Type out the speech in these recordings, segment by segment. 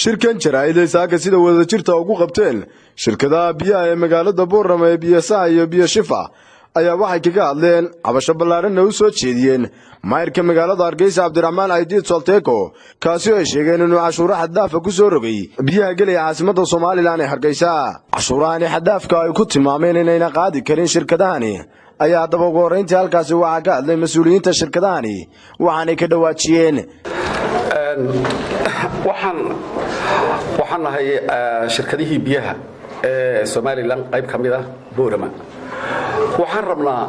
shirkan jaraa'id ay saaka sida wada jirta ugu qabteen shirkadaha biyaha ee magaalada Boorama ee Biyaha iyo Biyo Shifa ayaa waxay kaga hadleen cabasho ballaaran oo soo jeediyeen maayirka magaalada Hargeysa Cabdiraxmaan Aydiid Solteeko kaasi oo sheegeen inuu cashuur xad dhaaf ah ku soo rogay biyaha galay caasimadda Soomaaliland ee Hargeysa cashuurahan xad dhaafka ay ku tilmaameen inayna qaadi karin shirkadahani ayaa daba ugu horeyntii halkaasi waxa ka hadlay mas'uuliyiinta shirkadahani waxaanay ka dhawaajiyeen waxaan nahay shirkadihii biyaha ee Soomaaliland qayb kamid ah Boorama waxaan rabnaa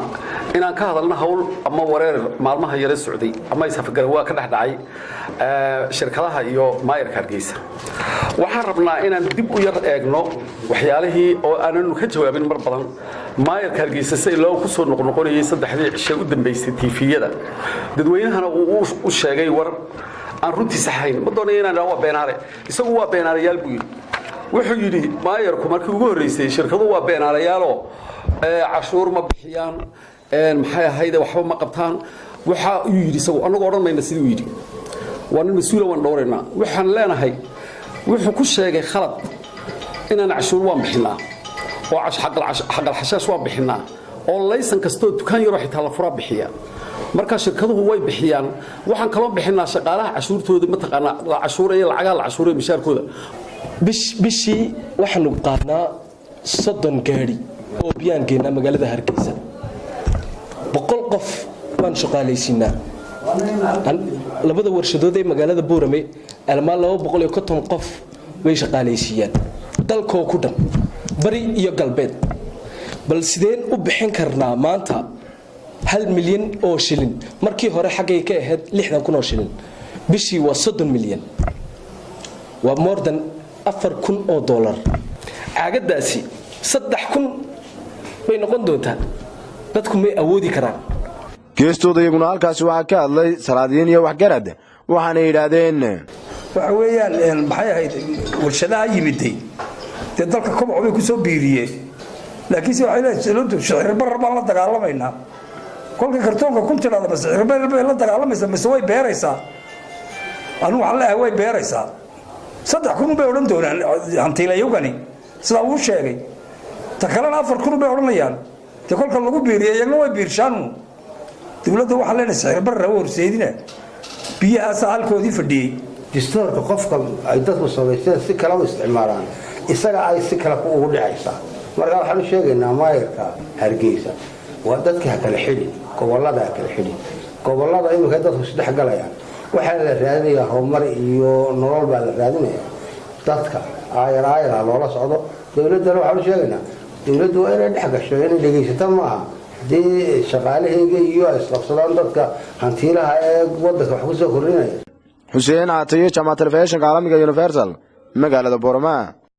inaan ka hadalno hawl ama wareer maalmaha yara socday ama isafgarwa ka dhaxdhacay shirkadaha iyo maayirka Hargeysa waxaan rabnaa inaan dib u yar eegno waxyaalihii oo aanan ka jawaabin mar badan maayirka Hargeysa si loo ku soo noqnoqonayay saddexdii cisho u dambeysay TV-yada dadweynahana uu u sheegay war aan runtii saxayn ma doonayo inaan waa beenaale isagu waa beenaalayaal buu wuxuu yiri maayirku markii ugu horeysay shirkadu waa beenaalayaal oo cashuur ma bixiyaan maxay ahayd waxba ma qabtaan waxa uu yiri isagu anagu oranayna sidii uu yiri waan mas'uul waan dhowrayna waxaan leenahay wuxuu ku sheegay khalad inaan cashuur waan bixinaa oo xaqal xashash waan bixinaa oo laysan kasto dukaan yar xitaa la fura bixiya marka shirkaduhu way bixiyaan waxaan kala bixinaa shaqaalaha cashuurtooda ma taqaana la cashuuray lacagaha la cashuuray mishaarkooda bishii waxaanu qaadnaa 30 gaari oo biyaan geena magaalada Hargeysa 100 qof baan shaqaalaysiinaa labada warshadood ee magaalada Boorame alma 250 qof way shaqaalaysiiyaan dalkoo ku dhan bari iyo galbeed bal sideen u bixin karnaa maanta 1 milyan oo shilin markii hore xagay ka ahayd 60 kun oo shilin bishii waa 30 milyan waa more than 4,000 oo dollar caagadaasi 3,000 way noqon doontaa dadku may awoodi karaan geestooda iyaguna halkaasi waxa ka hadlay salaadiin iyo waxgarad waxaana yiraahdeen waxa weeyaan maxay ahayd warshadaha yimiday dalka koboc way ku soo biiriyeen laakiin si waxay leeyihiin shaqir bar baan la dagaalamayna kolka kartoonka ku tirada bas shaqir bar la dagaalamaysa mise way beeraysaa anu waxa la way beeraysaa 3,000 bay oran doonaan hantiilayogani sida uu sheegay takalana 4,000 bay oranayaan te kolka lagu biiriyay iyaguna way biirshaan dawladda waxa la leeyahay bar horseedina biyaha halkoodii fadhiyay distoorka qofka ay dadku sameeyeen si kala u isticmaalaan isaga ay si kala ugu dhacaysa marka waxaan sheegaynaa maayirka Hargeysa waa dadka kala xili gobolada kala xili gobolada inuu ka dadku saddex galayaan waxa la raadinayaa horumar iyo nolol baa la raadinayaa dadka ayar loola socdo dawladda waxaan sheegaynaa dawladdu waa inay dhaxgasho inay dhageysato maaha dee shaqaalahayga iyo isqabsadaan dadka hantiilaha ee waddanka wax ku soo kordhinaya Hussein Atayo Jamaat Television caalamiga Universal magaalada Boorama